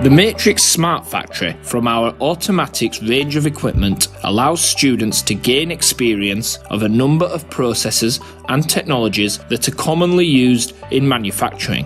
The Matrix Smart Factory from our automatics range of equipment allows students to gain experience of a number of processes and technologies that are commonly used in manufacturing.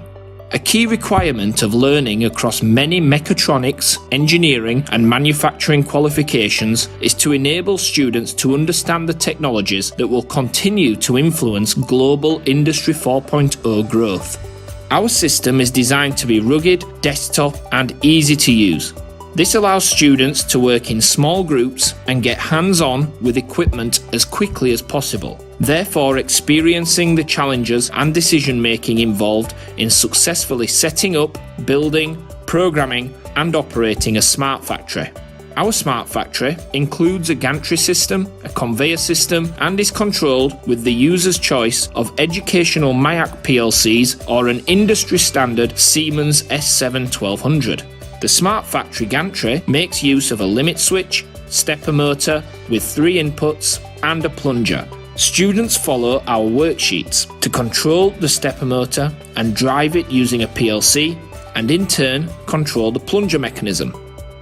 A key requirement of learning across many mechatronics, engineering and manufacturing qualifications is to enable students to understand the technologies that will continue to influence global Industry 4.0 growth. Our system is designed to be rugged, desktop and easy to use. This allows students to work in small groups and get hands-on with equipment as quickly as possible, therefore experiencing the challenges and decision-making involved in successfully setting up, building, programming and operating a smart factory. Our smart factory includes a gantry system, a conveyor system and is controlled with the user's choice of educational MIAC PLCs or an industry standard Siemens S7 1200. The smart factory gantry makes use of a limit switch, stepper motor with 3 inputs and a plunger. Students follow our worksheets to control the stepper motor and drive it using a PLC and in turn control the plunger mechanism.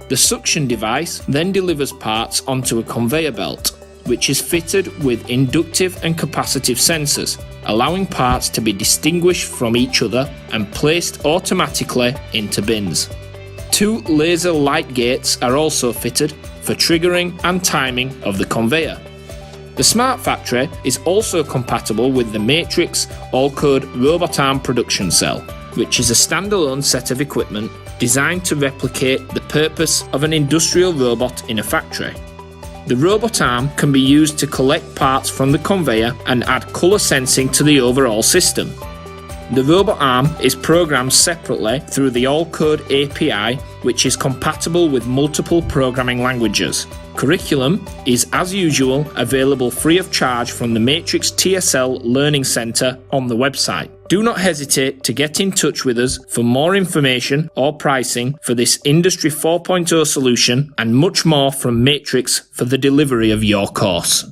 The suction device then delivers parts onto a conveyor belt, which is fitted with inductive and capacitive sensors, allowing parts to be distinguished from each other and placed automatically into bins. 2 laser light gates are also fitted for triggering and timing of the conveyor. The Smart Factory is also compatible with the Matrix All-Code Robot Arm Production Cell, which is a standalone set of equipment designed to replicate the purpose of an industrial robot in a factory. The robot arm can be used to collect parts from the conveyor and add colour sensing to the overall system. The robot arm is programmed separately through the All-Code API, which is compatible with multiple programming languages. Curriculum is, as usual, available free of charge from the Matrix TSL Learning Centre on the website. Do not hesitate to get in touch with us for more information or pricing for this Industry 4.0 solution and much more from Matrix for the delivery of your course.